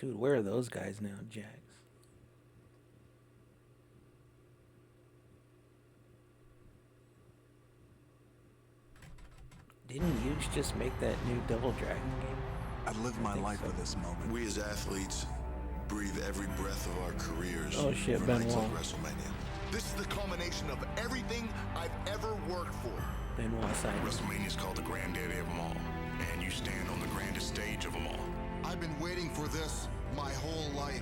Dude, where are those guys now, Jax? Didn't Huge just make that new Double Dragon game? I'd live my life for this moment. We as athletes breathe every breath of our careers Oh shit, for Benoit. nights like WrestleMania. This is the culmination of everything I've ever worked for. Benoit side. WrestleMania is called the granddaddy of them all, and you stand on the grandest stage of them all. I've been waiting for this my whole life.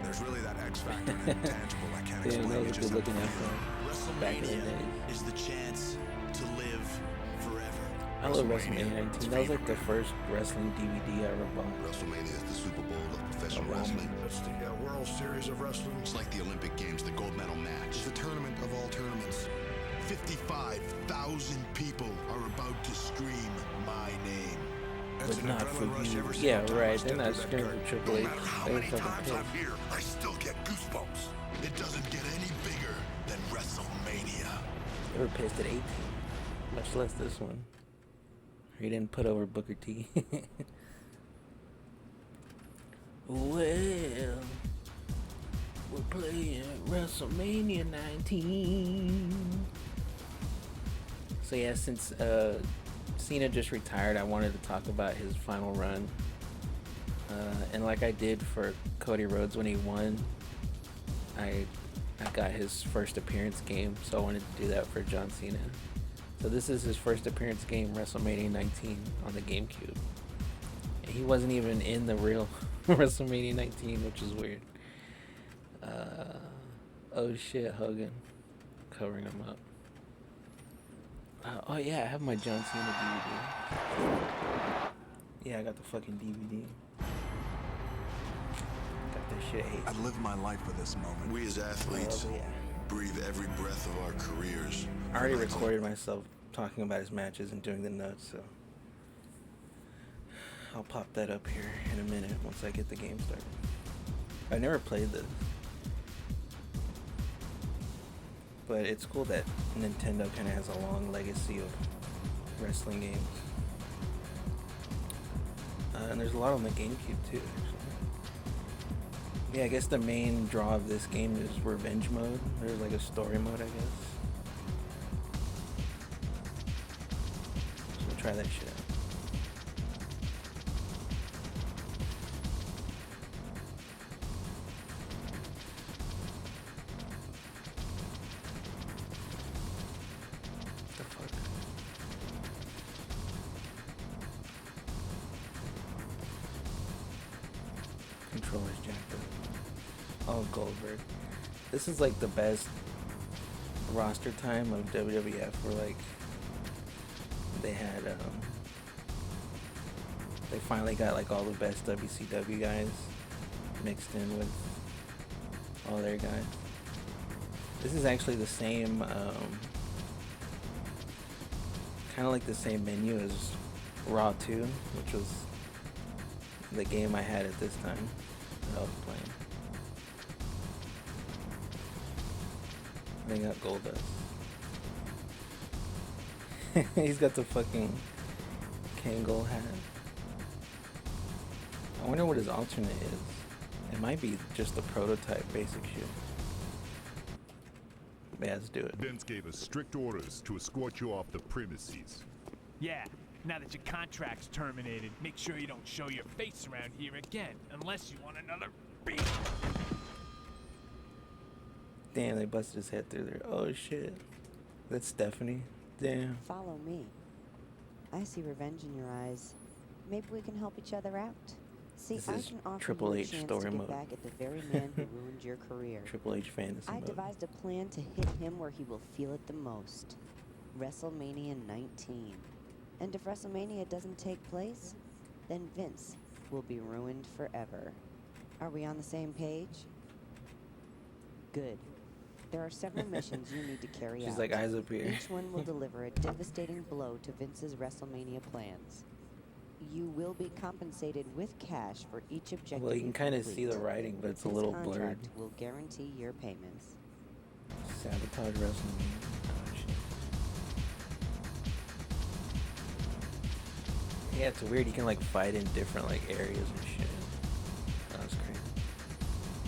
There's really that X factor, that intangible I can't Yeah, explain. that You was a just good have to looking feel. episode. Back in the WrestleMania days. is the chance to live forever. I love WrestleMania. WrestleMania 19. That was like the first wrestling DVD I ever bought. WrestleMania is the Super Bowl of professional Around wrestling. It's the World Series of Wrestling. It's like the Olympic Games, the gold medal match. It's the tournament of all tournaments. 55,000 people are about to scream my name. That's But an not for adrenaline rush you. every Yeah, single time I right. step They're not through that screaming curtain. for Triple No H. matter how They were many fucking times pissed. I'm here, I still get goosebumps. It doesn't get any bigger than WrestleMania. They were pissed at 18. Much less this one. He didn't put over Booker T. Well, we're playing WrestleMania 19. So yeah, since Cena just retired, I wanted to talk about his final run. And like I did for Cody Rhodes when he won, I got his first appearance game, so I wanted to do that for John Cena. So this is his first appearance game, WrestleMania 19 on the Gamecube. And he wasn't even in the real WrestleMania 19, which is weird. Oh shit, Hogan. Covering him up. Oh yeah, I have my John Cena DVD. Yeah, I got the fucking DVD. Got that shit at I'd live my life for this moment. We as athletes Oh, yeah. breathe every breath of our careers. I already for nights like- recorded myself talking about his matches and doing the notes, so I'll pop that up here in a minute once I get the game started. I never played this, but it's cool that Nintendo kind of has a long legacy of wrestling games. And there's a lot on the GameCube too, actually. Yeah, I guess the main draw of this game is revenge mode. There's like a story mode, I guess. So we'll try that shit out. The fuck? Controllers jacked up. Oh, Goldberg. This is like the best roster time of WWF, where like they had they finally got like all the best WCW guys mixed in with all their guys. This is actually the same kind of like the same menu as Raw 2, which was the game I had at this time that I was playing. They got Goldust. He's got the fucking Kangol hat. I wonder what his alternate is. It might be just the prototype basic shit. Yeah, let's do it. Vince gave us strict orders to escort you off the premises. Yeah, now that your contract's terminated, make sure you don't show your face around here again, unless you want another beat. Damn, they busted his head through there. Oh shit. That's Stephanie. Damn. Follow me. I see revenge in your eyes. Maybe we can help each other out. See, This I is can offer Triple you a H chance story to get mode. back at the very man who ruined your career. Triple H fantasy I mode. devised a plan to hit him where he will feel it the most. WrestleMania 19. And if WrestleMania doesn't take place, then Vince will be ruined forever. Are we on the same page? Good. There are several missions you need to carry out. She's like, eyes up here. Each one will deliver a devastating blow to Vince's WrestleMania plans. You will be compensated with cash for each objective. Well, you can kind of complete. see the writing, but it's a This little blurred. contract will guarantee your payments. Sabotage WrestleMania. Oh, shit. Yeah, it's weird. You can like fight in different like areas and shit.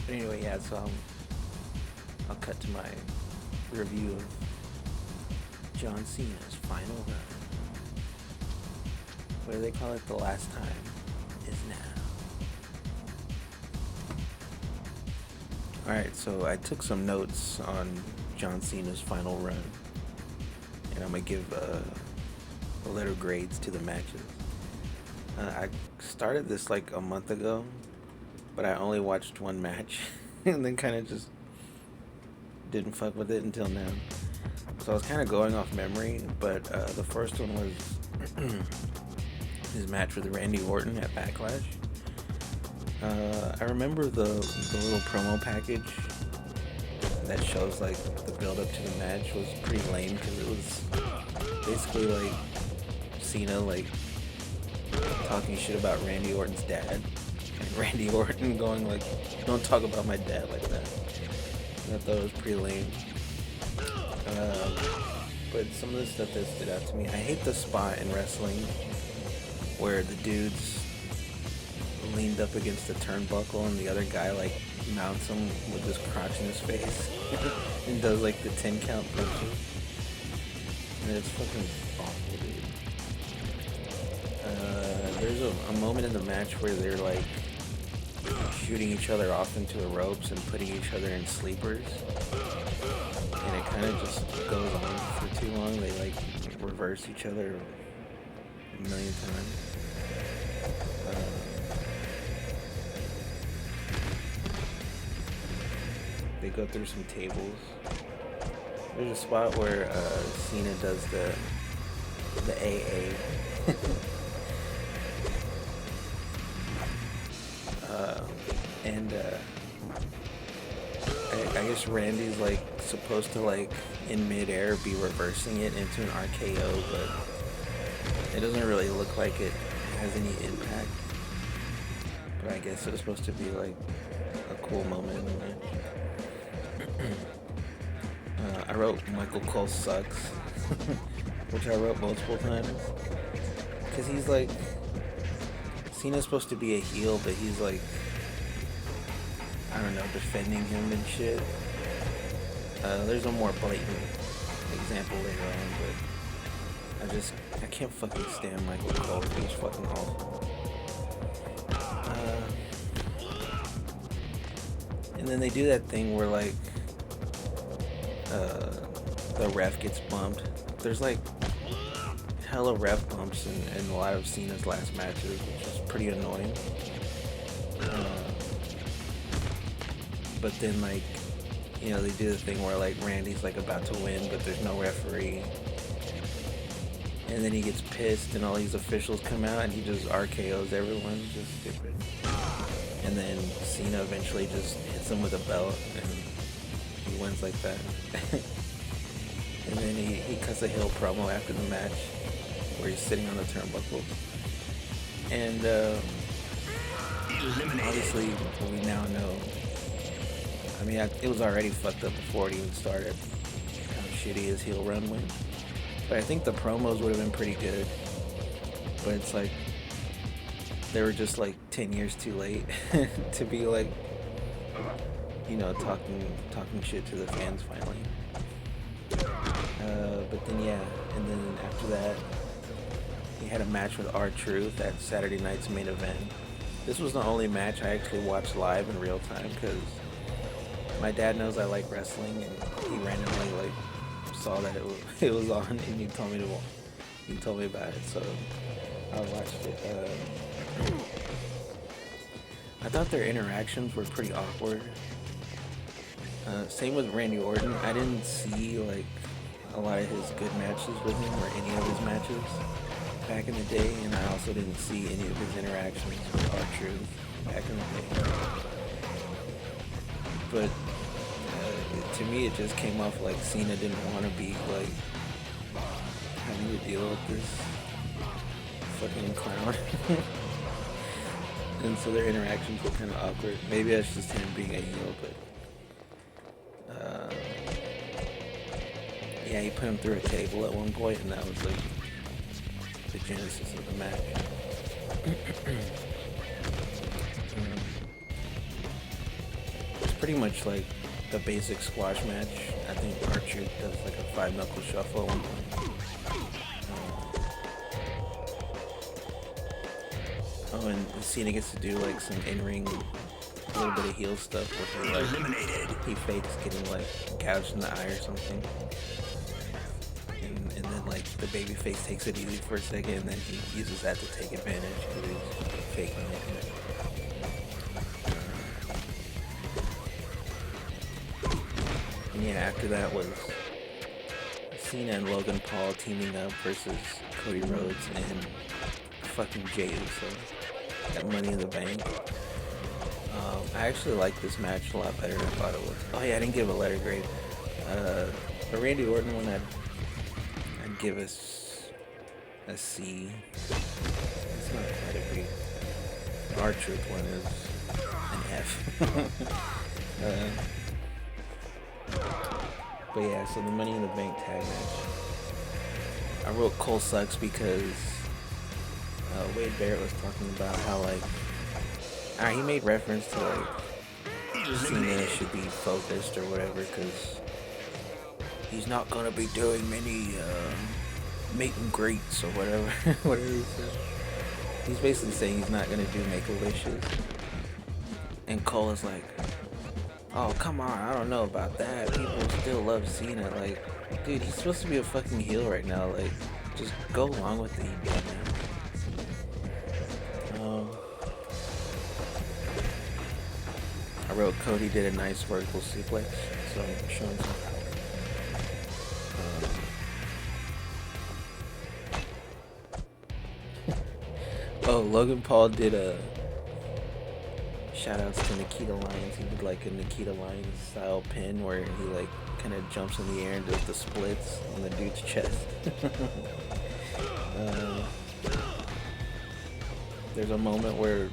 But anyway, yeah, so I'll cut to my review of John Cena's final run. What do they call it? The last time is now. Alright, so I took some notes on John Cena's final run. And I'm going to give letter grades to the matches. I started this like a month ago, but I only watched one match and then kind of just didn't fuck with it until now. So I was kind of going off memory, but the first one was his match with Randy Orton at Backlash. I remember the little promo package that shows like the build up to the match was pretty lame because it was basically like Cena like talking shit about Randy Orton's dad, and Randy Orton going like, "Don't talk about my dad like that." And I thought it was pretty lame. But some of the stuff that stood out to me, I hate the spot in wrestling where the dude's leaned up against the turnbuckle and the other guy like mounts him with his crotch in his face and does like the 10 count punches. And it's fucking awful, dude. There's a moment in the match where they're like shooting each other off into the ropes and putting each other in sleepers, and it kind of just goes on for too long. They like reverse each other a million times. They go through some tables. There's a spot where Cena does the AA. I guess Randy's like supposed to like in midair be reversing it into an RKO, but it doesn't really look like it has any impact. But I guess it was supposed to be like a cool moment in the match. I wrote Michael Cole sucks, which I wrote multiple times, because he's like, Cena's supposed to be a heel, but he's like, I don't know, defending him and shit. There's a more blatant example later on, but I can't fucking stand Michael Cole. He's fucking awful. And then they do that thing where like the ref gets bumped. There's like hella ref bumps in a lot of Cena's last matches, which is pretty annoying. But then like, you know, they do the thing where like Randy's like about to win, but there's no referee. And then he gets pissed and all these officials come out and he just RKOs everyone. Just stupid. And then Cena eventually just hits him with a belt and he wins like that. And then he cuts a heel promo after the match where he's sitting on the turnbuckle. And obviously we now know, I mean, it was already fucked up before it even started, how shitty his heel run went. But I think the promos would have been pretty good. But it's like, they were just like 10 years too late to be like, you know, talking shit to the fans finally. But then yeah, and then after that, he had a match with R-Truth at Saturday night's main event. This was the only match I actually watched live in real time because my dad knows I like wrestling, and he randomly like saw that it was on, and he told me about it, so I watched it. I thought their interactions were pretty awkward. Same with Randy Orton. I didn't see like a lot of his good matches with him or any of his matches back in the day, and I also didn't see any of his interactions with R-Truth back in the day. But to me, it just came off like Cena didn't want to be like having to deal with this fucking clown. And so their interactions were kind of awkward. Maybe that's just him being a heel, but yeah, he put him through a table at one point, and that was like the genesis of the match. pretty much like the basic squash match. I think R-Truth does like a 5-knuckle shuffle at one point. Oh, and Cena gets to do like some in-ring, a little bit of heel stuff where he, like, he fakes getting like gouged in the eye or something. And then like the babyface takes it easy for a second, and then he uses that to take advantage because he's faking it. And yeah, after that was Cena and Logan Paul teaming up versus Cody Rhodes and fucking Jey Uso at Money in the Bank. I actually like this match a lot better than I thought it was. Oh yeah, I didn't give a letter grade. The Randy Orton one, I'd give us a C. It's not quite a grade. The R-Truth one is an F. But yeah, so the Money in the Bank tag match. I wrote Cole sucks because Wade Barrett was talking about how like he made reference to like Cena should be focused or whatever because he's not gonna be doing many meet and greets or whatever. Whatever he said. He's basically saying he's not gonna do Make-A-Wishes. And Cole is like, oh come on, I don't know about that. People still love Cena. Like, dude, he's supposed to be a fucking heel right now. Like, just go along with the EB, man. I wrote Cody did a nice vertical suplex, so I'm showing some. Oh, Logan Paul did a shout outs to Nikita Lyons. He did like a Nikita Lyons style pin where he like kind of jumps in the air and does the splits on the dude's chest. There's a moment where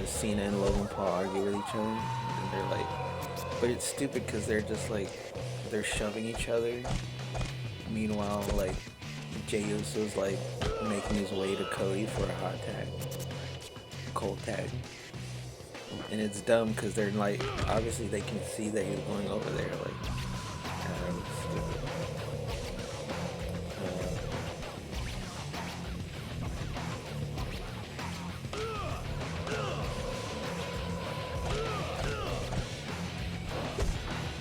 Cena and Logan Paul argue with each other, and they're like, but it's stupid because they're just like, they're shoving each other. Meanwhile, like, Jey Uso's like making his way to Cody for a hot tag, cold tag. And it's dumb because they're like, obviously they can see that he's going over there, like, stupid.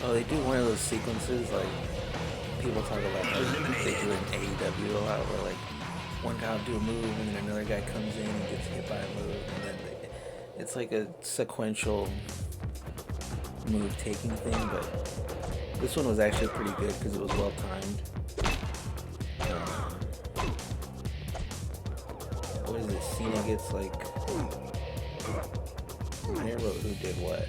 Oh, they do one of those sequences, like, people talk about how they do in AEW a lot, where, like, one guy will do a move, and then another guy comes in and gets hit by a move, and then it's like a sequential move-taking thing, but this one was actually pretty good because it was well-timed. What is it? Cena gets, like, I never wrote who did what.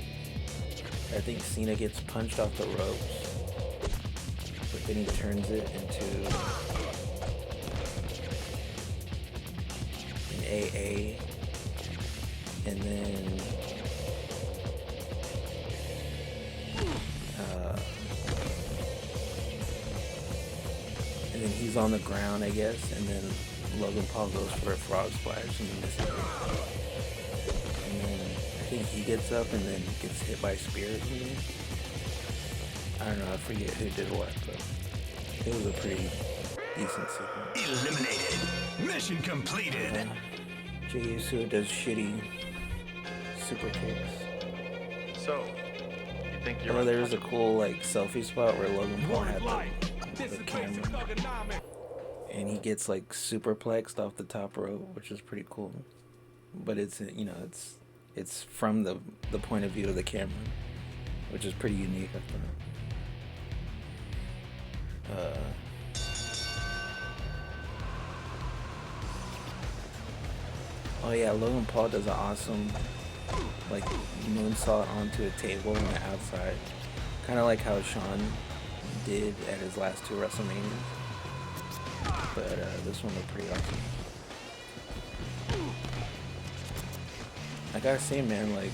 I think Cena gets punched off the ropes, but then he turns it into an AA, and then he's on the ground, I guess, and then Logan Paul goes for a frog splash and misses it. And then I think he gets up and then gets hit by a spear or something. I don't know, I forget who did what, but it was a pretty decent sequence. Eliminated. Mission completed. Jey Uso does shitty super kicks. So, you think you're... Oh, there was a cool like selfie spot where Logan Paul had the camera, and he gets like superplexed off the top rope, which is pretty cool. But it's, you know, it's from the point of view of the camera, which is pretty unique, I thought. Oh yeah, Logan Paul does an awesome like moonsault onto a table on the outside, kind of like how Shawn did at his last two WrestleManias. But this one looked pretty awesome. I gotta say, man, like,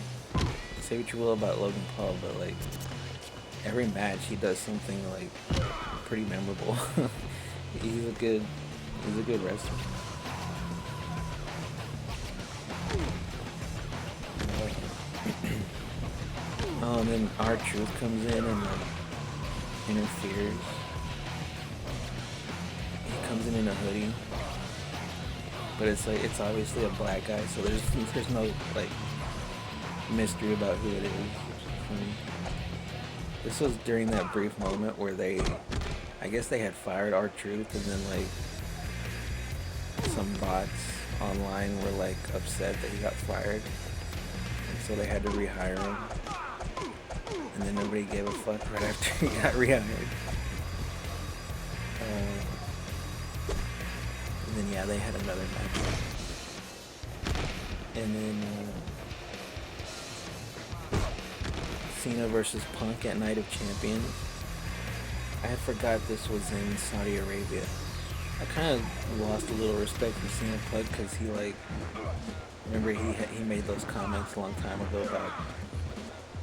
say what you will about Logan Paul, but like every match he does something like pretty memorable. he's a good wrestler. Oh, and then R-Truth comes in and like interferes. He comes in a hoodie, but it's like it's obviously a black guy, so there's no like mystery about who it is, which is funny. This was during that brief moment where I guess they had fired R-Truth, and then like some bots online were like upset that he got fired, and so they had to rehire him. And then nobody gave a fuck right after he got rehired. And then yeah, they had another match. And then Cena versus Punk at Night of Champions. I had forgot this was in Saudi Arabia. I kind of lost a little respect for Cena Punk because he like, remember he made those comments a long time ago about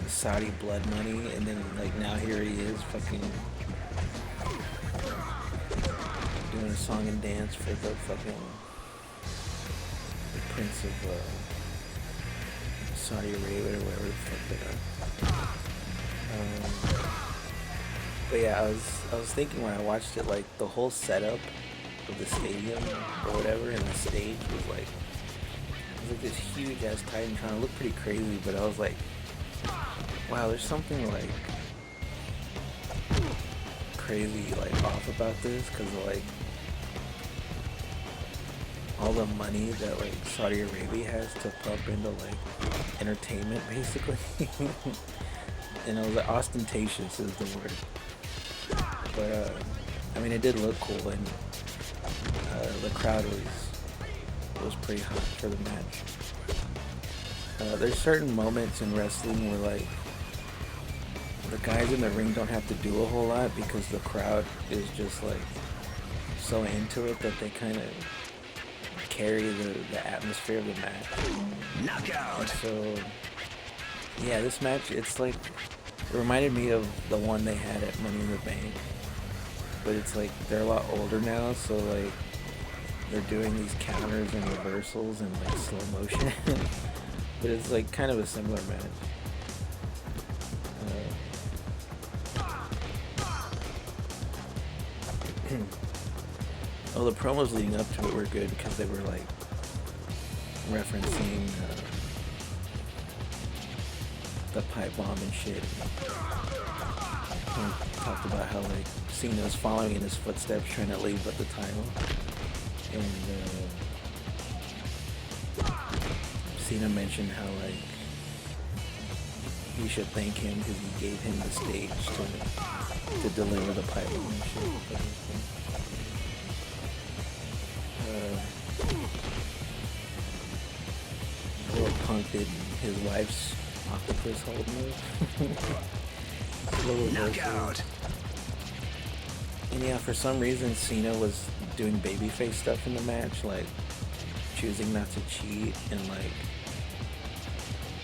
Saudi blood money, and then like now here he is fucking doing a song and dance for the fucking Prince of Saudi Arabia or whatever the fuck they are. But yeah, I was thinking when I watched it, like the whole setup of the stadium or whatever, and the stage was like this huge ass Titantron. It looked pretty crazy, but I was like, wow, there's something like crazy like off about this, because like all the money that like Saudi Arabia has to pump into like entertainment basically. And I was like, ostentatious is the word. But I mean, it did look cool, and the crowd was pretty hot for the match. There's certain moments in wrestling where like the guys in the ring don't have to do a whole lot because the crowd is just like so into it that they kind of carry the atmosphere of the match. Knockout. And so yeah, this match, it's like, it reminded me of the one they had at Money in the Bank, but it's like they're a lot older now, so like they're doing these counters and reversals in like slow motion. But it's like kind of a similar match. Oh, the promos leading up to it were good because they were like referencing the pipe bomb and shit. And talked about how like Cena's following in his footsteps, trying to leave with the title, and Cena mentioned how like he should thank him because he gave him the stage to deliver the pipe bomb and shit. Little Punk did his wife's octopus hold move. Knockout. And yeah, for some reason Cena was doing babyface stuff in the match, like choosing not to cheat, and like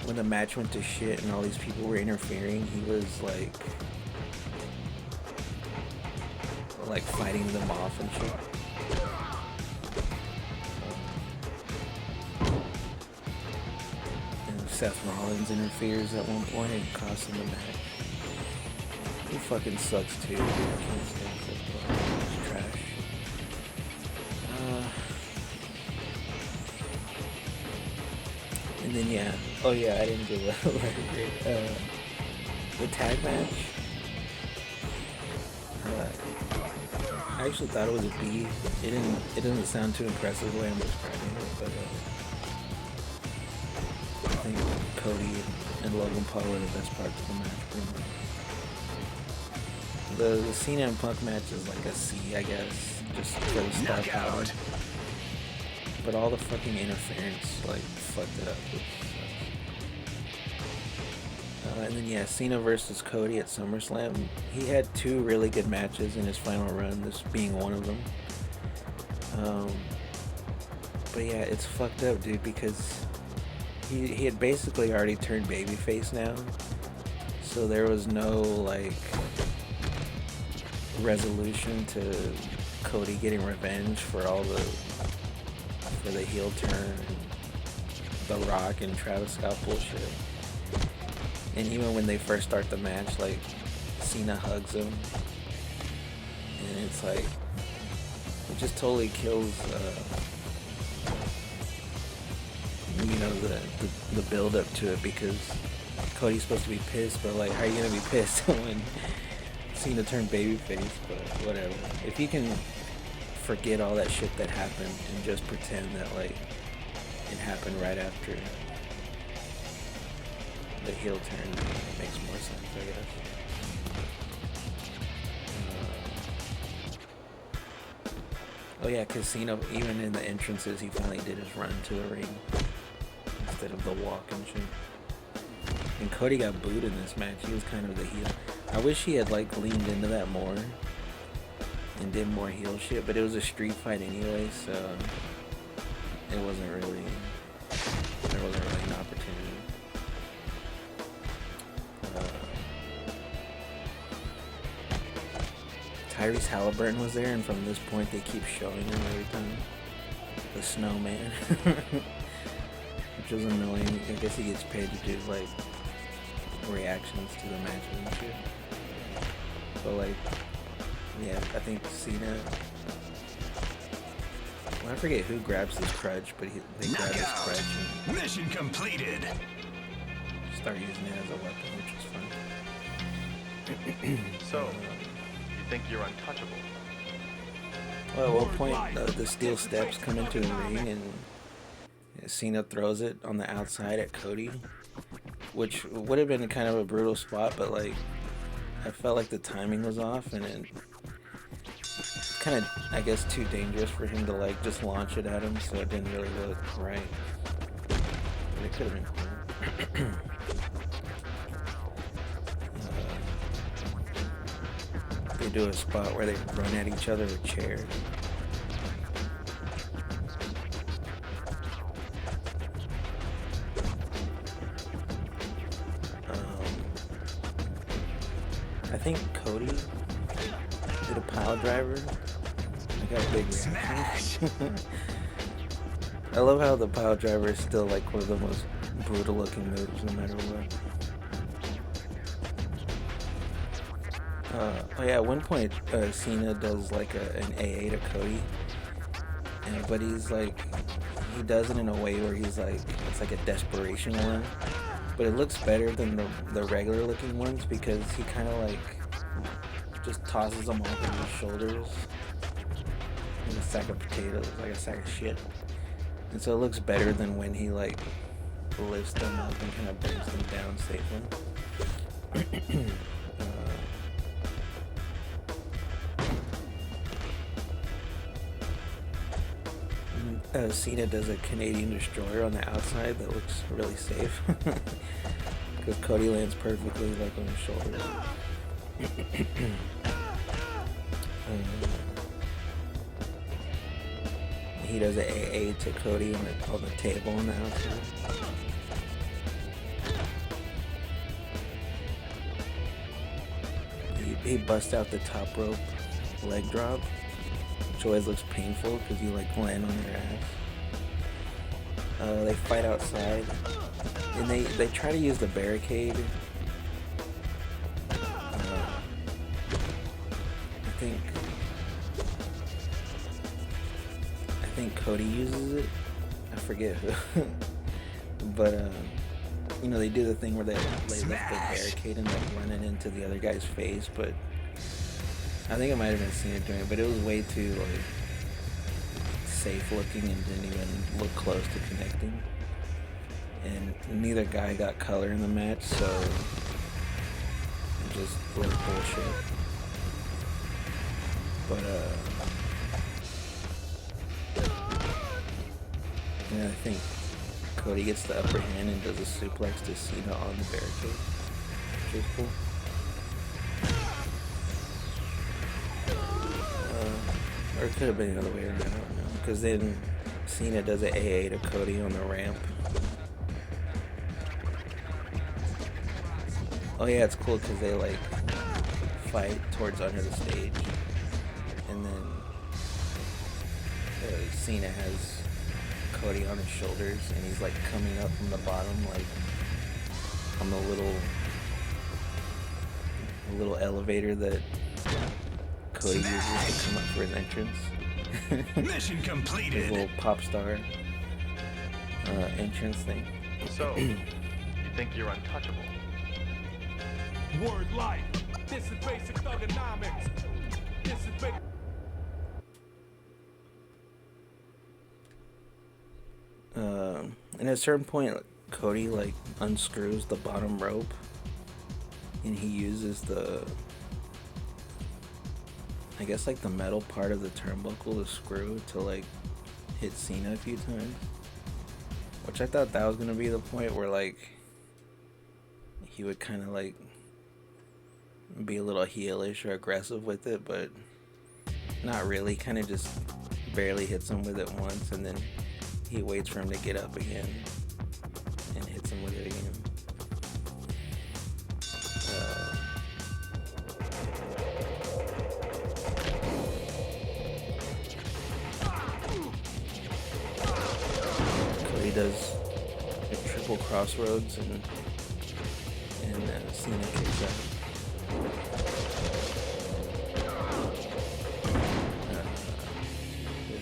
when the match went to shit and all these people were interfering, he was like fighting them off and shit. Seth Rollins interferes at one point and costs him the match. He fucking sucks too, dude. I can't stand Seth Rollins. He's trash. And then yeah, oh yeah, I didn't give a great. The tag match. I actually thought it was a B. It doesn't sound too impressive the way I'm describing it, but. I think Cody and Logan Paul were the best parts of the match, pretty much. The Cena and Punk match is like a C, I guess, just for the star power. But all the fucking interference, like, fucked it up. And then yeah, Cena versus Cody at SummerSlam. He had 2 really good matches in his final run, this being one of them. But yeah, it's fucked up, dude, because he had basically already turned babyface now, so there was no like resolution to Cody getting revenge for the heel turn and The Rock and Travis Scott bullshit. And even when they first start the match, like, Cena hugs him. And it's like, it just totally kills, you know, the build up to it, because Cody's supposed to be pissed, but like, how are you gonna be pissed when Cena turned babyface? But whatever. If you can forget all that shit that happened and just pretend that like it happened right after the heel turn, it makes more sense, I guess. Oh yeah, because Cena, even in the entrances, he finally did his run to the ring instead of the walk and shit. And Cody got booed in this match. He was kind of the heel. I wish he had like leaned into that more and did more heel shit, but it was a street fight anyway, so it wasn't really, there wasn't really an opportunity. Tyrese Halliburton was there, and from this point they keep showing him every time. The snowman. Which was annoying. I guess he gets paid to do like reactions to the matches and shit. But like, yeah, I think Cena, well, I forget who grabs his crutch, but they grab his crutch and Mission completed. start using it as a weapon, which is fun. So, you think you're untouchable? Well, at one point, the steel steps come into the ring, and Cena throws it on the outside at Cody, which would have been kind of a brutal spot, but like, I felt like the timing was off, and it kind of, I guess, too dangerous for him to like just launch it at him, so it didn't really look right. But it could have been cool. They do a spot where they run at each other with chairs. I think Cody did a pile driver. I got a big reaction. I love how the pile driver is still like one of the most brutal looking moves no matter what. Oh yeah, at one point Cena does like an AA to Cody, but he's like, he does it in a way where he's like, it's like a desperation one, but it looks better than the regular looking ones, because he kind of like just tosses them off on his shoulders in a sack of potatoes, like a sack of shit, and so it looks better than when he like lifts them up and kind of brings them down safely. Cena does a Canadian destroyer on the outside that looks really safe, because Cody lands perfectly like on his shoulders. He does an AA to Cody on the table on the outside. He busts out the top rope leg drop, which always looks painful because you like land on your ass. They fight outside, and they try to use the barricade. I think Cody uses it. I forget who, but you know, they do the thing where they lift the barricade and like run it into the other guy's face, but I think it might have been Cena doing it, but it was way too like safe looking and didn't even look close to connecting. And neither guy got color in the match, so it just looked bullshit. But yeah, I think Cody gets the upper hand and does a suplex to Cena on the barricade, which is cool. Or it could have been the other way around, I don't know. Because then Cena does an AA to Cody on the ramp. Oh yeah, it's cool because they like fight towards under the stage. And then Cena has Cody on his shoulders and he's like coming up from the bottom, like on the little the little elevator that Cody uses to come up for his entrance. Mission His completed. little pop star entrance thing. So, you think you're untouchable? Word life. This is basic thugonomics. This is basic. And at a certain point, Cody like unscrews the bottom rope, and he uses the, I guess like the metal part of the turnbuckle to screw to like hit Cena a few times. Which I thought that was gonna be the point where like he would kind of like be a little heelish or aggressive with it, but not really. Kind of just barely hits him with it once, and then he waits for him to get up again and hits him with it again. Cody does a triple crossroads and Cena kicks out.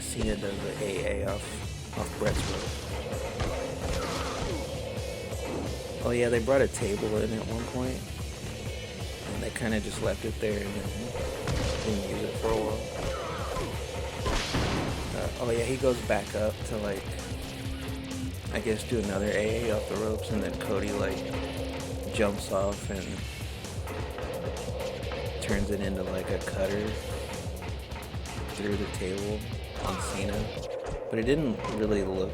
Cena does the AA off Brett's rope. Oh yeah, they brought a table in at one point, and they kind of just left it there and then didn't use it for a while. Oh yeah, he goes back up to like, I guess do another AA off the ropes, and then Cody like jumps off and turns it into like a cutter through the table on Cena. But it didn't really look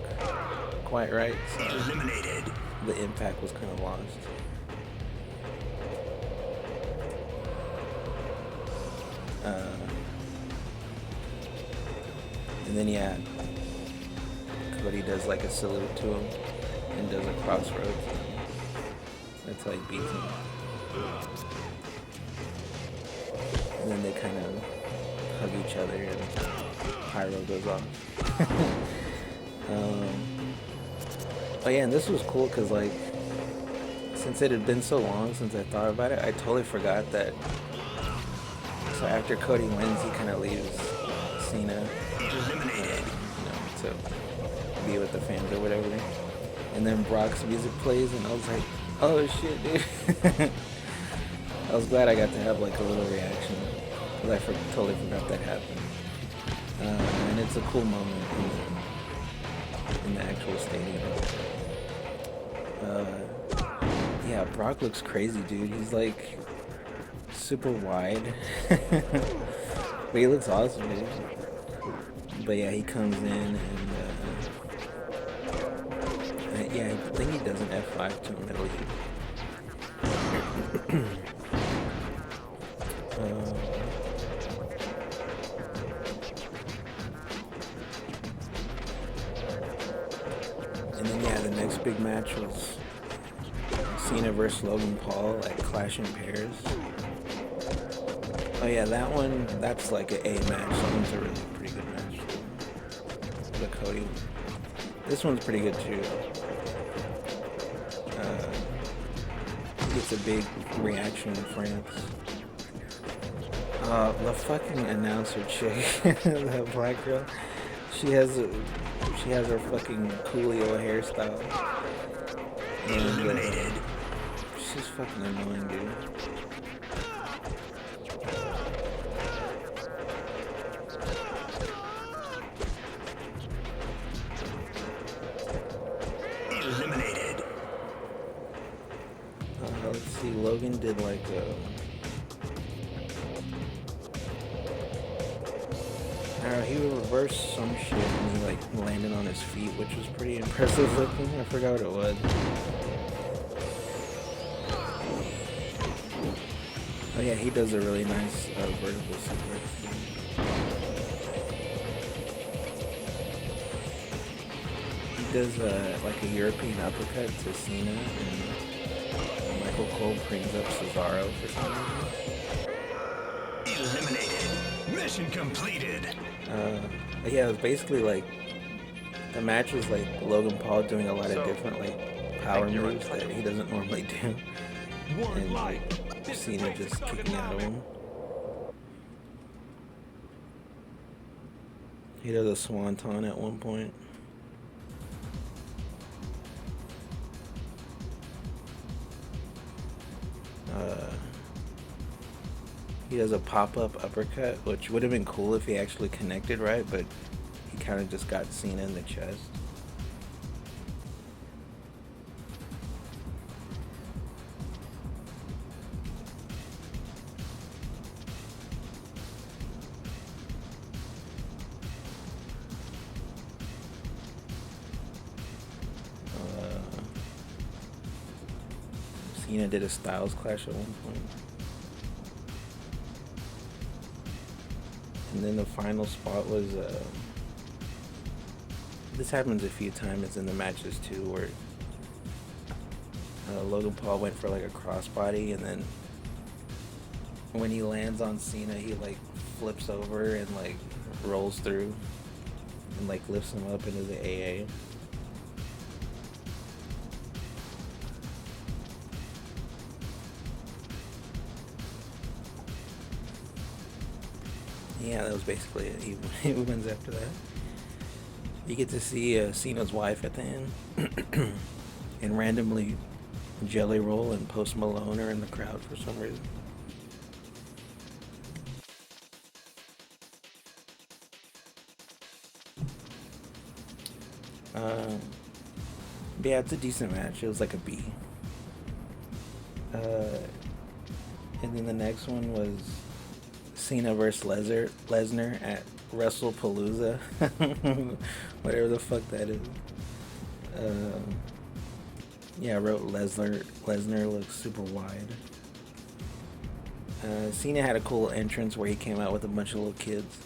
quite right, so Eliminated. the impact was kind of lost. And then yeah, Cody does like a salute to him and does a crossroads. That's how he beats him. And then they kind of hug each other and pyro goes off. Oh yeah, and this was cool because like, since it had been so long since I thought about it, I totally forgot that. So after Cody wins, he kind of leaves Cena, to be with the fans or whatever. And then Brock's music plays, and I was like, oh shit, dude. I was glad I got to have like a little reaction because I totally forgot that happened. And it's a cool moment in the actual stadium. Yeah, Brock looks crazy, dude. He's like super wide, but he looks awesome, dude. But yeah, he comes in and yeah, I think he does an F5 to him at least. And then yeah, the next big match was Cena versus Logan Paul at Clash in Pairs. Oh yeah, that one, that's like an A match. That one's a really pretty good match. The Cody one. This one's pretty good too. Gets a big reaction in France. The fucking announcer chick, that black girl, she has her fucking Coolio hairstyle. And she's fucking annoying, dude. Eliminated. Let's see, Logan did like a... he reversed some shit and he like landed on his feet, which was pretty impressive looking. I forgot what it was. Oh yeah, he does a really nice vertical suplex. He does like a European uppercut to Cena, and Michael Cole brings up Cesaro for some reason. Eliminated. Mission completed. Yeah, it was basically like, the match was like Logan Paul doing a lot of different like power moves that he doesn't normally do. And like Cena just kicking out of him. He does a swanton at one point. He does a pop-up uppercut, which would have been cool if he actually connected right, but he kind of just got Cena in the chest. Cena did a Styles Clash at one point. And then the final spot was, this happens a few times in the matches too, where Logan Paul went for like a crossbody, and then when he lands on Cena, he like flips over and like rolls through and like lifts him up into the AA. Yeah, that was basically it. He wins after that. You get to see Cena's wife at the end. And randomly Jelly Roll and Post Malone are in the crowd for some reason. Yeah, it's a decent match. It was like a B. And then the next one was Cena versus Lesnar at WrestlePalooza. Whatever the fuck that is. Yeah, I wrote Lesnar. Lesnar looks super wide. Cena had a cool entrance where he came out with a bunch of little kids.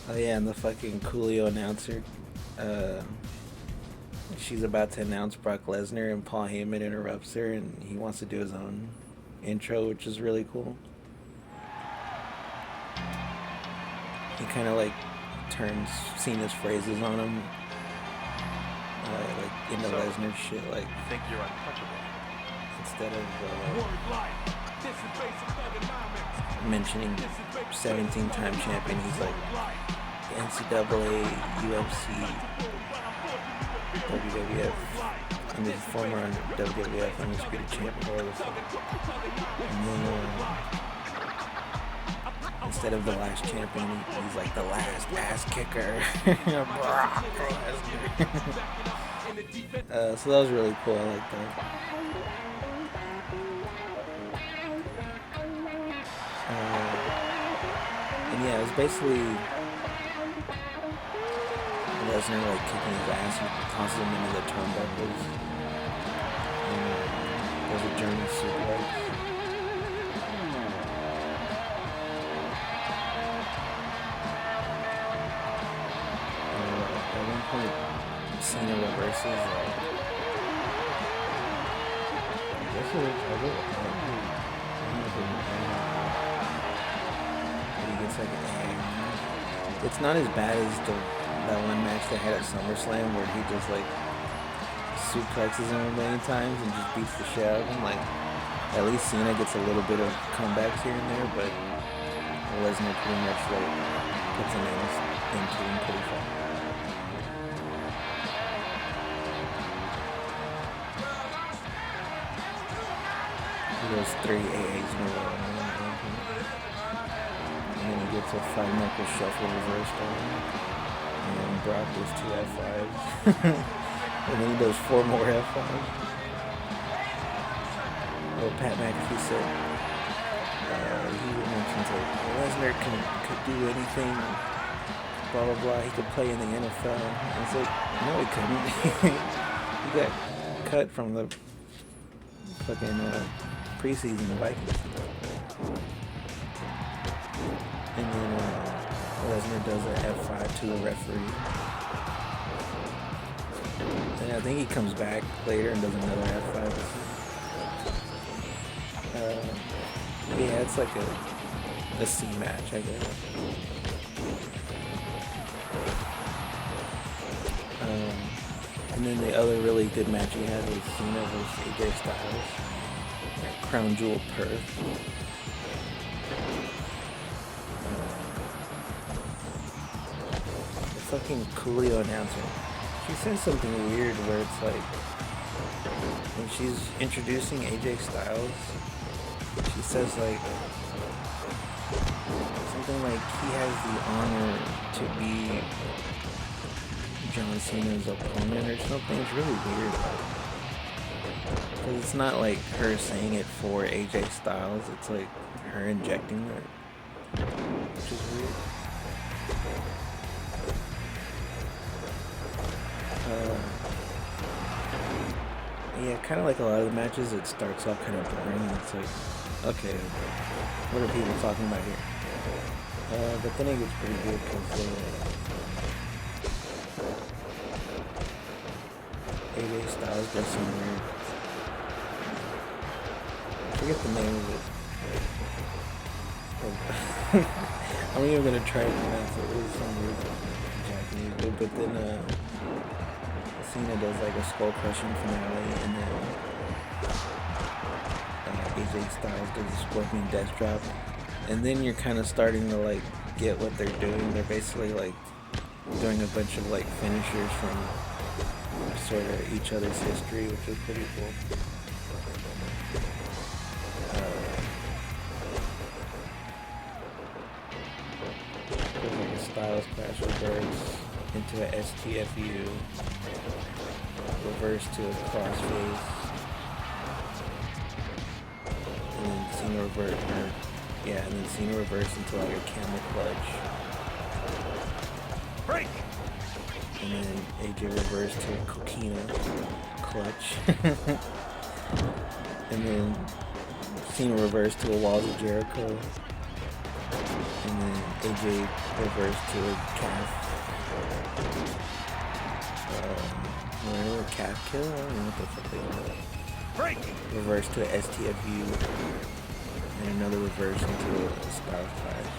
Oh yeah, and the fucking Coolio announcer. She's about to announce Brock Lesnar, and Paul Heyman interrupts her, and he wants to do his own intro, which is really cool. He kind of like turns Cena's phrases on him, like into Lesnar shit, like You think you're untouchable? instead of mentioning 17-time champion, he's like NCAA, UFC, WWF, and the former WWF Undisputed Champion. And then instead of the last champion, he's like the last ass kicker. So that was really cool. I like that. And yeah, it was basically Lesnar like kicking his ass and tosses him into the turnbuckles. There's a German suplex. At one point, Cena reverses. He gets like it's not as bad as that one match they had at SummerSlam where he just like suplexes him a million times and just beats the shit out of him. Like, at least Cena gets a little bit of comebacks here and there, but Lesnar pretty much like puts an end into him pretty fast. He goes 3 AAs in a row. And then he gets a 5-knuckle shuffle reversed on him. And then Brock does 2 F5s. And then he does 4 more F5s. Oh, Pat McAfee said, he mentions like, Lesnar could do anything, blah, blah, blah. He could play in the NFL. And it's like, no, he couldn't. He got cut from the fucking preseason Vikings. And then Lesnar does an F5 to the referee. And I think he comes back later and does another F5. Yeah, it's like a C match, I guess. And then the other really good match he had was Cena versus AJ Styles at Crown Jewel Perth. The fucking Coolio announcer, she says something weird where it's like, when she's introducing AJ Styles, she says like something like he has the honor to be John Cena's opponent or something. It's really weird, because it's not like her saying it for AJ Styles, it's like her injecting it, which is weird. Yeah, kind of like a lot of the matches, it starts off kind of boring. It's like, okay, what are people talking about here? But then it gets pretty good because AJ Styles does some weird, I forget the name of it. I'm not even gonna try to pronounce it. It was some weird Japanese, but then Cena does like a skull crushing finale, and then AJ Styles does a scorpion death drop, and then you're kind of starting to like get what they're doing. They're basically like doing a bunch of like finishers from sort of each other's history, which is pretty cool. There's like a Styles Clash reverse into a STFU, reverse to a crossface, and then Cena reverse, and then Cena reverse into like a camel clutch. Break! And then AJ reverse to a coquina clutch. And then Cena reverse to a Walls of Jericho. And then AJ reverse to a calf. Whatever, calf kill? I don't know what the fuck they call it. Break! Reverse to a STFU. And another reverse into a Styles Clash.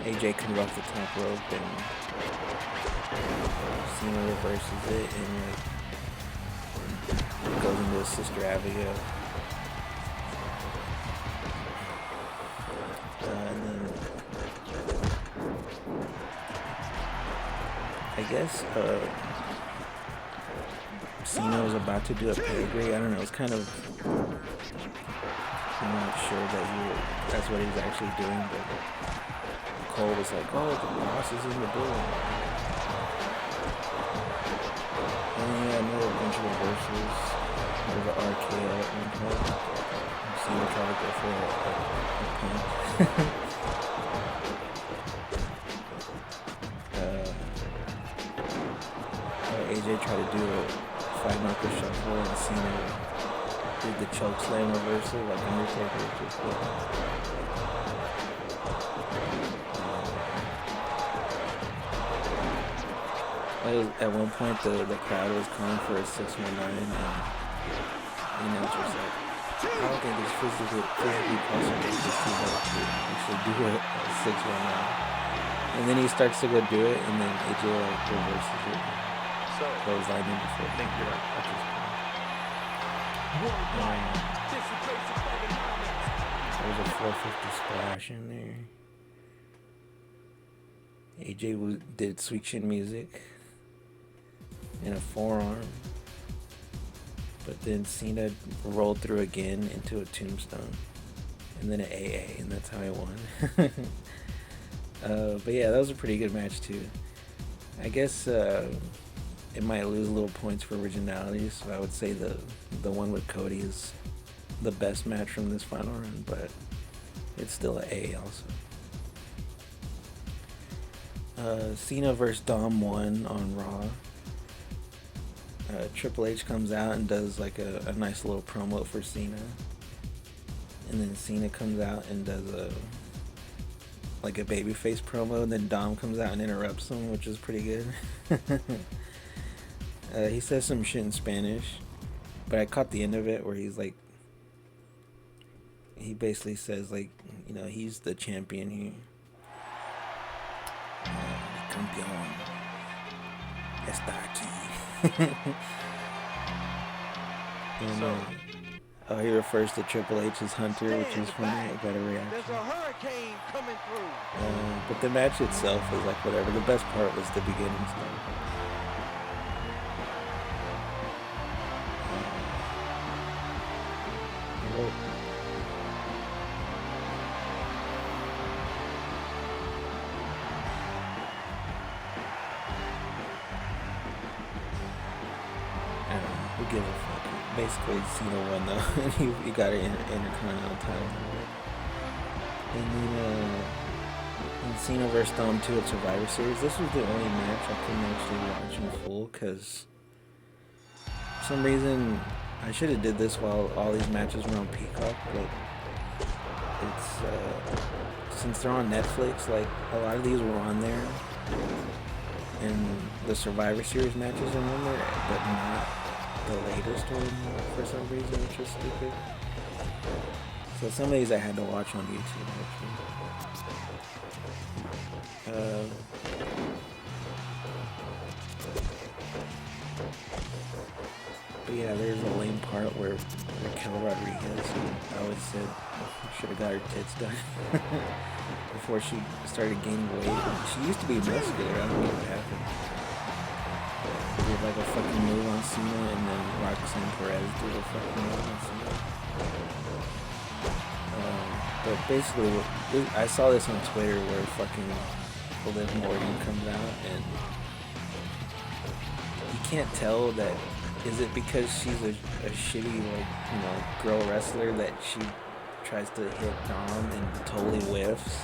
AJ comes off the top rope and Cena reverses it and like goes into his Sister Abigail. And then I guess Cena was about to do a pedigree. I don't know. It's kind of, I'm not sure that that's what he was actually doing, but Cole was like, oh, the boss is in the building. And then yeah, another bunch of reversals. There was an RKO at one point. Cena tried to go for a punch. AJ tried to do a 5-knuckle shuffle and Cena did the choke slam reversal like Undertaker. Just at one point the crowd was calling for a 619 and the announcer's like, I don't think it's physically possible to see that actually do a 619. And then he starts to go do it and then AJ like reverses it. So, Goes line in before. I think you're right. There's a 450 splash in there. AJ did Sweet Chin Music in a forearm, but then Cena rolled through again into a tombstone, and then an AA, and that's how I won. But yeah, that was a pretty good match too. I guess it might lose little points for originality, so I would say the one with Cody is the best match from this final run, but it's still an A also. Cena vs. Dom won on Raw. Triple H comes out and does like a nice little promo for Cena, and then Cena comes out and does a babyface promo, and then Dom comes out and interrupts him, which is pretty good. He says some shit in Spanish, but I caught the end of it where he's like, he basically says like, you know, he's the champion here, Campeón. Está aquí. And, oh, he refers to Triple H as Hunter, which is funny. I got a reaction. There's a hurricane coming through. But the match itself is like whatever. The best part was the beginning stuff. Who gives a fuck? Basically, Cena won though. he got an Intercontinental title. And then Cena versus Dom 2 at Survivor Series. This was the only match I couldn't actually watch in full because for some reason I should have did this while all these matches were on Peacock, but it's since they're on Netflix, like a lot of these were on there, and the Survivor Series matches are on there, but not the latest one for some reason, which is stupid. So some of these I had to watch on YouTube actually. But yeah, there's a lame part where Raquel Rodriguez, I always said should have got her tits done before she started gaining weight. She used to be muscular. I don't know what happened. Did like a fucking move on Cena, and then Roxanne Perez did a fucking move on Cena. But basically, I saw this on Twitter where fucking Liv Morgan comes out, and you can't tell that. Is it because she's a shitty, like, you know, girl wrestler that she tries to hit Dom and totally whiffs?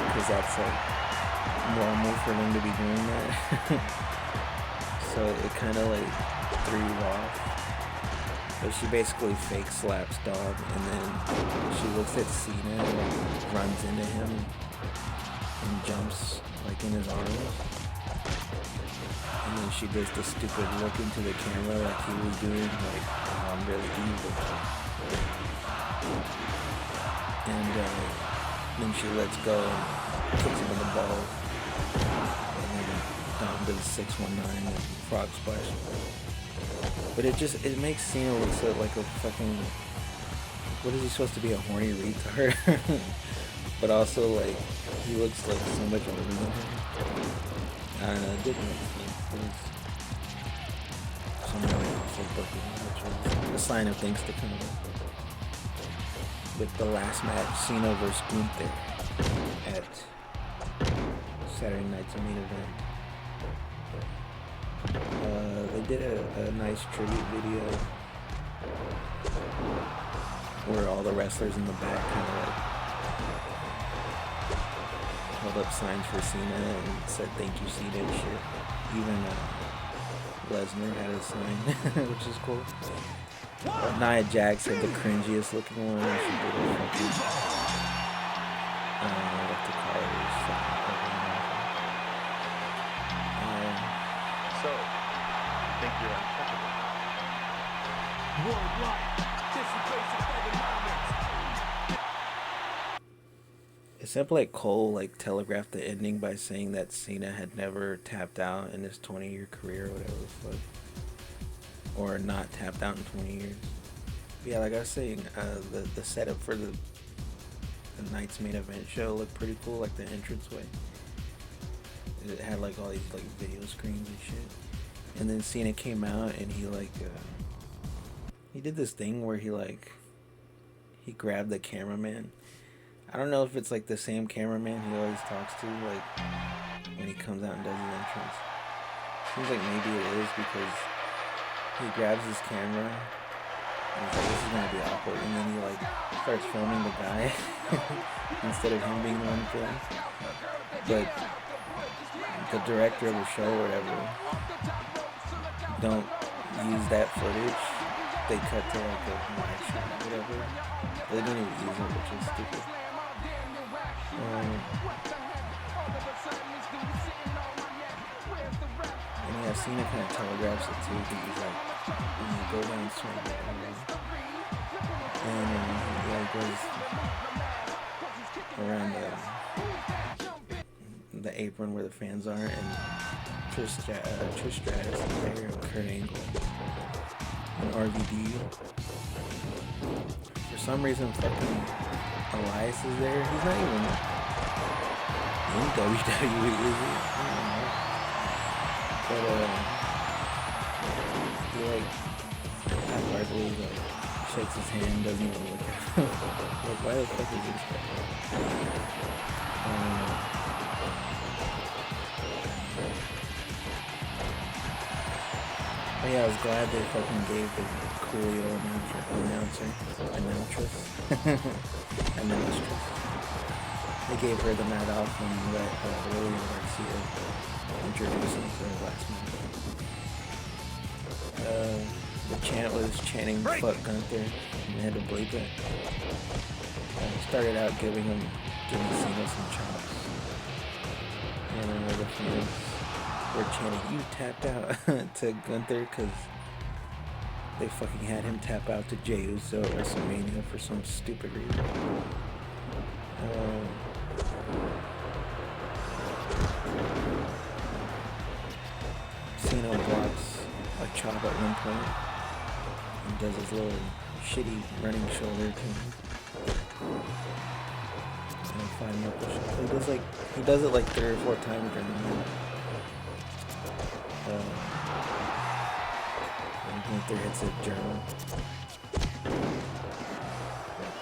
Because that's like normal for them to be doing that. So it kind of like threw you off. But she basically fake slaps Dom, and then she looks at Cena and like, runs into him and jumps like in his arms. And then she does the stupid look into the camera like he was doing, like, oh, I'm really evil. And then she lets go and kicks him in the balls. And then Dom does 619 and frog splash. But it makes Cena look so like a fucking, what is he supposed to be, a horny retard? But also like, he looks like so much older than her. I don't know, it didn't make sense. A sign of things to come. With the last match, Cena vs. Gunther at Saturday night's main event. They did a nice tribute video where all the wrestlers in the back kind of like held up signs for Cena and said thank you Cena and shit. Even Lesnar had a sign, which is cool. Nia Jax had the cringiest looking one. She did a fucking, I don't know what to call it. So, you think you're untouchable? Worldwide, dissipation for the moment. It sounded like Cole like telegraphed the ending by saying that Cena had never tapped out in his 20-year career or whatever the fuck. Or not tapped out in 20 years. But yeah, like I was saying, the setup for the night's main event show looked pretty cool, like the entranceway. It had like all these like video screens and shit. And then Cena came out and he like he did this thing where he grabbed the cameraman. I don't know if it's like the same cameraman he always talks to, like when he comes out and does his entrance. Seems like maybe it is because he grabs his camera and he's like, this is gonna be awkward, and then he like starts filming the guy instead of him being the one filmed. But the director of the show or whatever don't use that footage. They cut to like a live shot or whatever. They didn't even use it, which is stupid. And yeah, Cena kind of telegraphs it too, because he's like, when you go down swing it, and he like goes around the apron where the fans are, and Trish Stratus is there, and Kurt Angle, and RVD. For some reason, fucking Elias is there. He's not even in WWE, is he? I don't know. But he like half-heartedly like shakes his hand, doesn't even look at him. Like, why the fuck is this guy? But yeah, I was glad they fucking gave the Coolio annountress. They gave her the night off and let Lillian Garcia introduce him for the last minute. The chant was chanting "fuck Gunther," and they had to bleep it. Started out giving Cena some chops, and then the fans were chanting "you tapped out" to Gunther because they fucking had him tap out to Jey Uso at WrestleMania for some stupid reason. Cena blocks a chop at one point and does his little shitty running shoulder to him. And 5 more push-ups. He does it like 3 or 4 times during the match. And Gunther hits a German.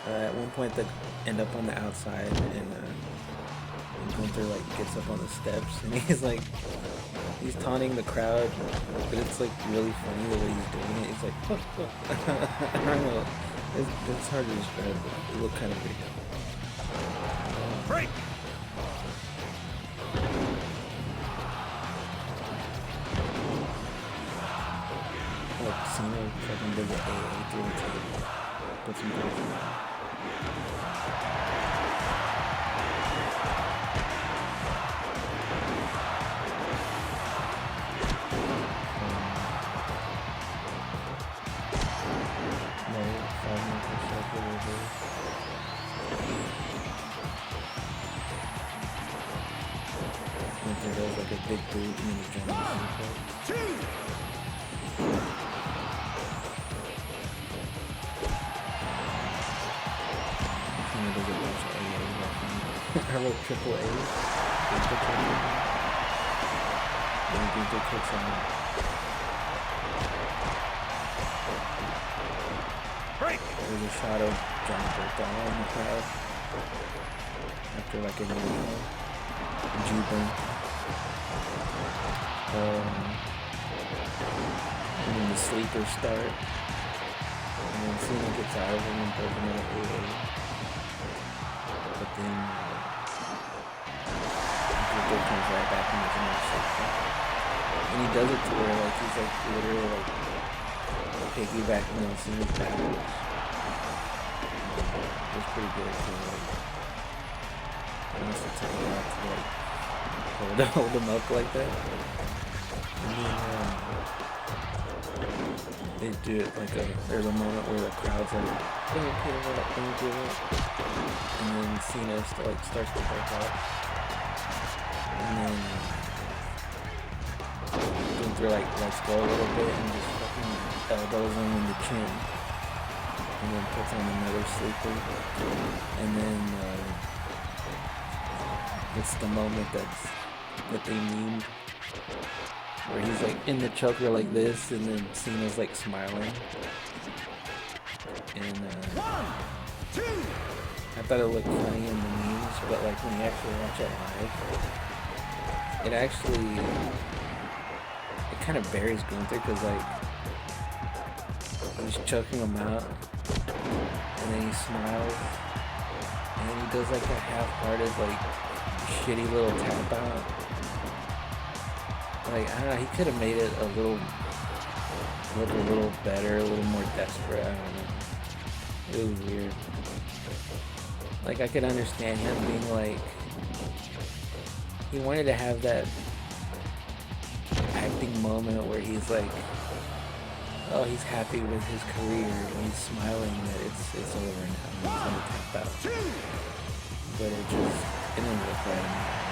At one point they end up on the outside, and Gunther like gets up on the steps, and he's taunting the crowd, but it's like really funny the way he's doing it. He's like, fuck. I don't know. It's hard to describe, but it looked kind of pretty good. Break! Like Cena fucking did the AA through the table. Put some goals in there. There's like a big boot and then a giant does a bunch of AA. I wrote triple A. Then Gunther kicks out. Break! There's a shot of John Berthal in the crowd after like a G-burn. And then the sleepers start, and then Cena gets out of him and puts him in a AA. But then Gunther comes right back and there's another sleeper. And he does it to where like he's like literally like piggybacking on Cena's backwards. It's pretty good too. Like, he must have taken it out to like hold him up like that. And then they do it like there's a moment where the crowd's like, can you do it? And then Cena starts to break out. And then Gunther like lets go a little bit and just fucking elbows him in the chin. And then puts on another sleeper. And then it's the moment that they memed, where he's like in the choker like this, and then Cena's like smiling. And I thought it looked funny in the memes, but like when you actually watch it live, it kind of buries Gunther, because like he's choking him out, and then he smiles, and then he does like a half-hearted like shitty little tap out. Like, I don't know, he could have made it look a little better, a little more desperate, I don't know. It was weird. Like, I could understand him being like, he wanted to have that acting moment where he's like, oh, he's happy with his career, and he's smiling that it's over now, he's gonna tap out. But it didn't look right.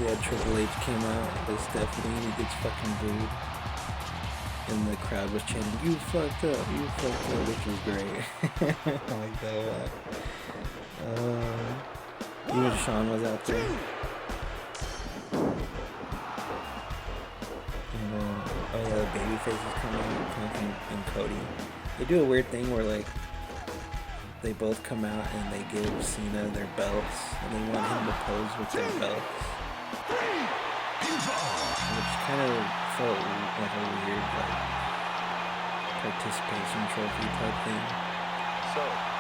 Yeah, Triple H came out with Stephanie and he gets fucking booed. And the crowd was chanting, "You fucked up, you fucked up," which was great. I like that. Even Sean was out there. And, oh yeah, the babyface is coming, Punk and Cody. They do a weird thing where like they both come out and they give Cena their belts and they want him to pose with their belts. Which kind of felt like a weird like participation trophy type thing.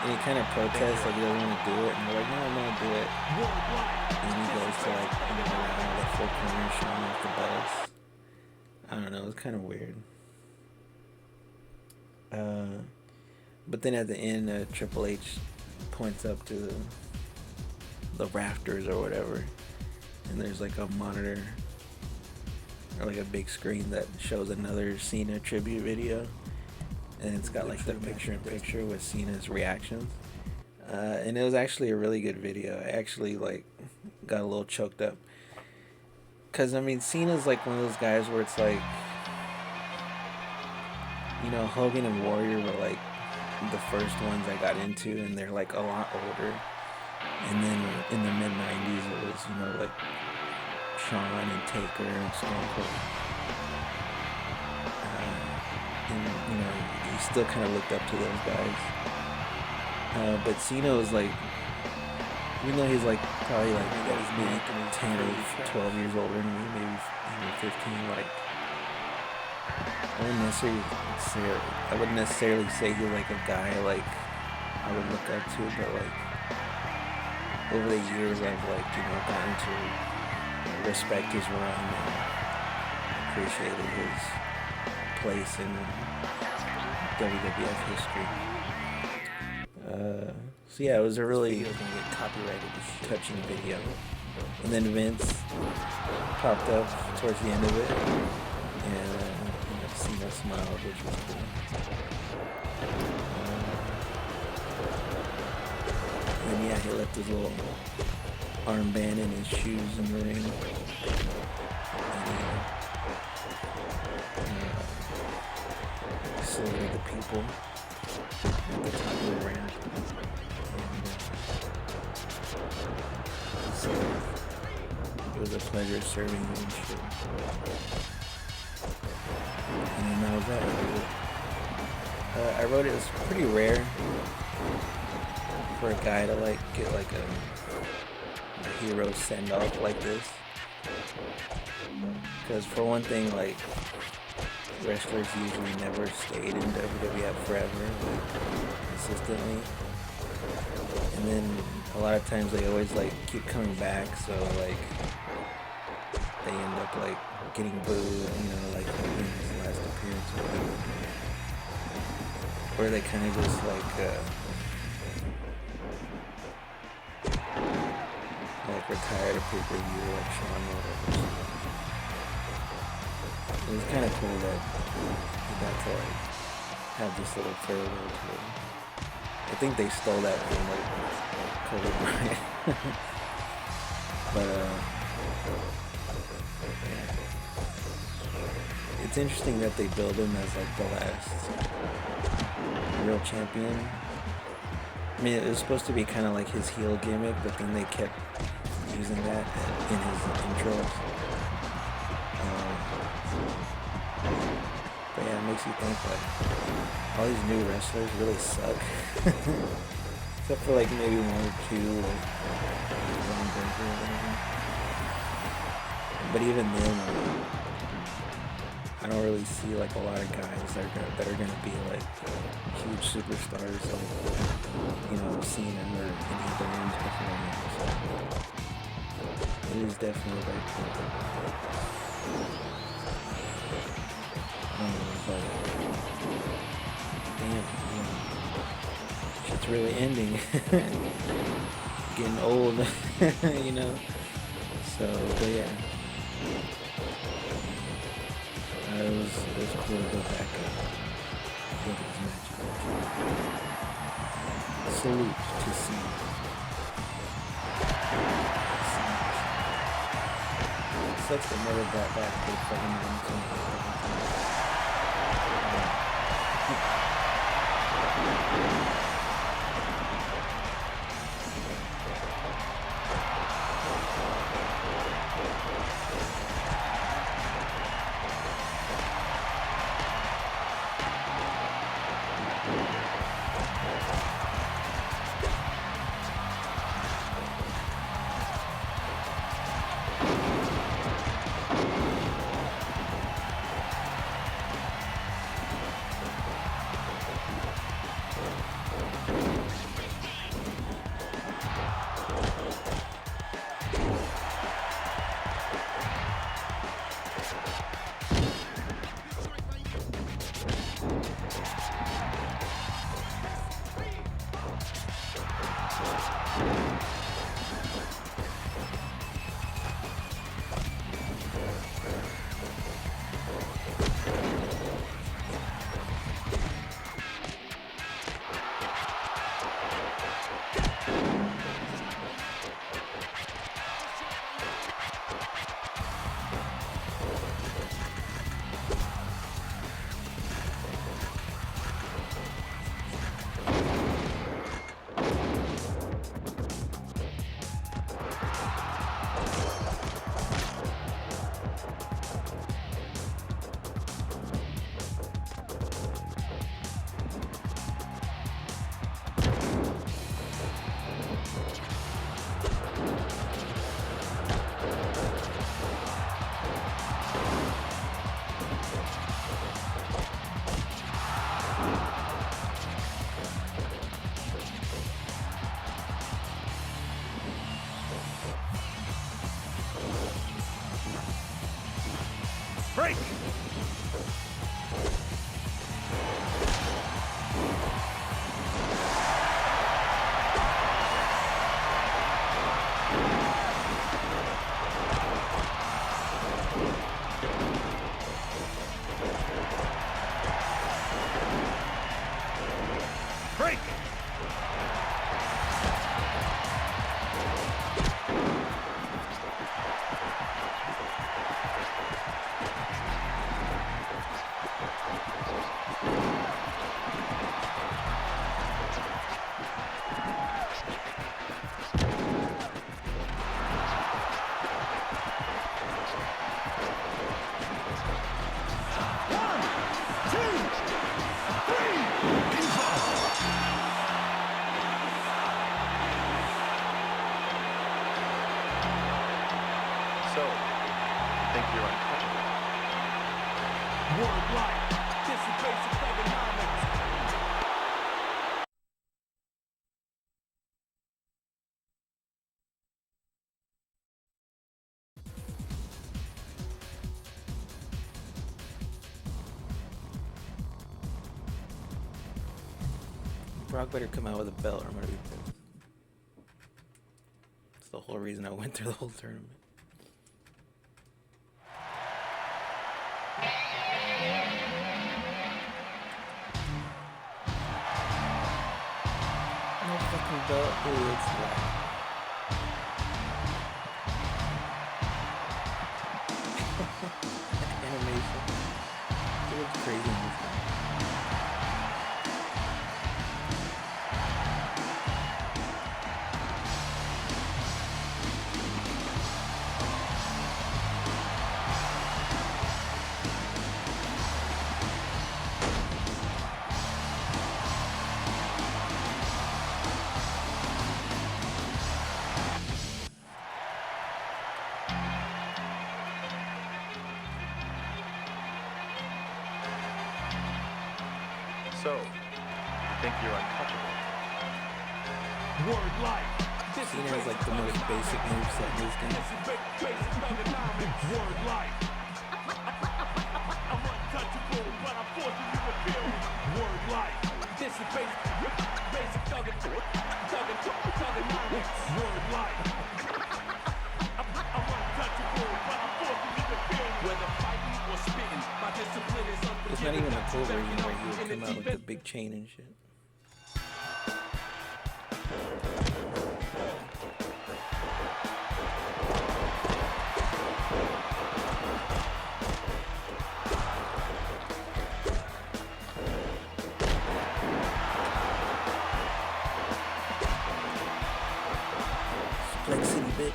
And he kind of protests like he doesn't want to do it, and they're like, "No, I'm gonna do it." And he goes to like around the full corner showing off the belts. I don't know, it was kind of weird. But then at the end, Triple H points up to the rafters or whatever, and there's like a monitor or like a big screen that shows another Cena tribute video, and it's got like the picture-in-picture with Cena's reactions, and it was actually a really good video. I actually like got a little choked up, cause I mean Cena's like one of those guys where it's like, you know, Hogan and Warrior were like the first ones I got into, and they're like a lot older, and then in the mid-90s it was, you know, like Shawn and Taker and Stone Cold. And, you know, you still kind of looked up to those guys. But Cena was like, even though he's like probably like maybe 10 or 12 years older than me, maybe even 15, like, I wouldn't necessarily say he's like a guy like I would look up to, but like over the years I've like, you know, gotten to respect his run and appreciated his place in WWF history. So yeah, it was a really touching video. And then Vince popped up towards the end of it, and you know, Cena smiled, which was cool. And yeah, he left his little armband in his shoes in the ring. And, saluted the people at the top of the ramp. And, so it was a pleasure serving you and shit. And then that was that. I wrote it was pretty rare for a guy to like get like a hero send off like this, because for one thing, like, wrestlers usually never stayed in WWF forever, like, consistently, and then a lot of times they always like keep coming back, so like they end up like getting booed, you know, like in his last appearance or whatever. Or they kind of just like retired a pay-per-view like Shawn or whatever. It was kind of cool that he got to like have this little farewell tour. I think they stole that from like Kobe Bryant. But yeah. It's interesting that they build him as like the last real champion. I mean, it was supposed to be kind of like his heel gimmick, but then they kept using that in his intros. But yeah, it makes you think like all these new wrestlers really suck. Except for like maybe one or two, like Ron Breaker or whatever. But even then, I don't really see like a lot of guys that are gonna be like huge superstars, like, you know, Cena or any of the names before him. So it is definitely very cool. But damn, you know, shit's really ending. Getting old, you know. So, but yeah. it was cool to go back and look at his matches. Salute to Cena. Sucks to never got back to the fucking Break! Break! So, think you're untouchable? Word life. This is basic economics. Brock better come out with a belt or I'm gonna be pissed. That's the whole reason I went through the whole tournament. No fucking belt. Ooh, it's black. Animation. It looks crazy in this game. So, you think you're untouchable? Word life. This is Cena has like the most basic moveset in this game. basic economics. Word life. I'm untouchable, but I'm forcing you to feel me. Word life. This is basic economics. Word life. I'm untouchable, but I'm forcing you to feel me. Whether fighting or spitting, my discipline cool version backing where up he would in the come out with the defense. big chain and shit. Flex City, bitch.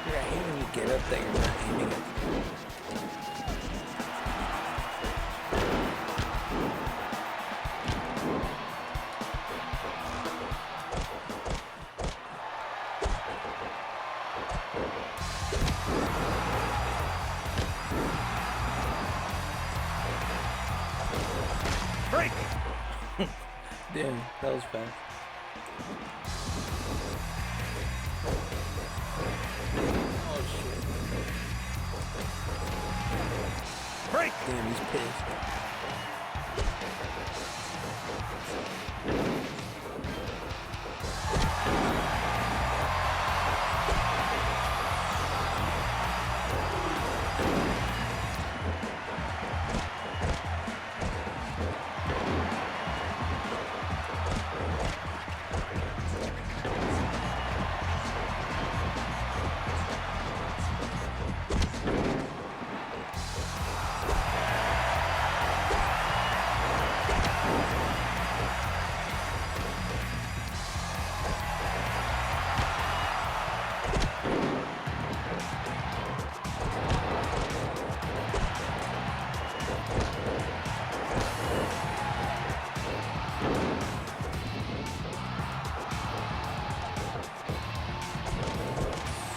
Yeah, I hate when you get up that you're not aiming at. Break! Damn, that was fast. Oh shit. Break! Damn, he's pissed.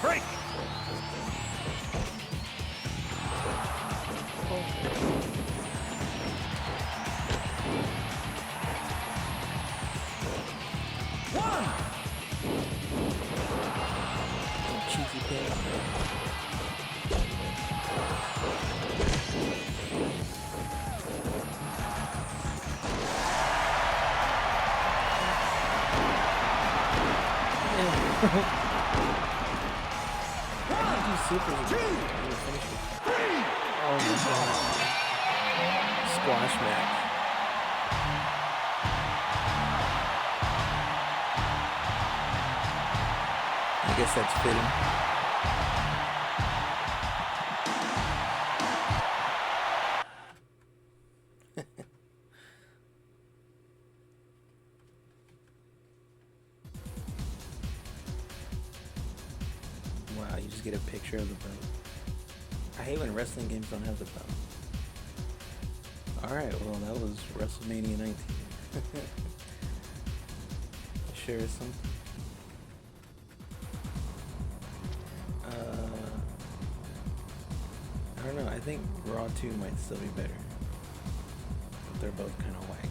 Break! One. Cheesy pig. Super. Oh my god. Squash match. I guess that's fitting. Wow, you just get a picture of the belt. I hate when wrestling games don't have the belt. Alright, well that was WrestleMania 19. Sure is something. I don't know, I think Raw 2 might still be better. But they're both kind of whack.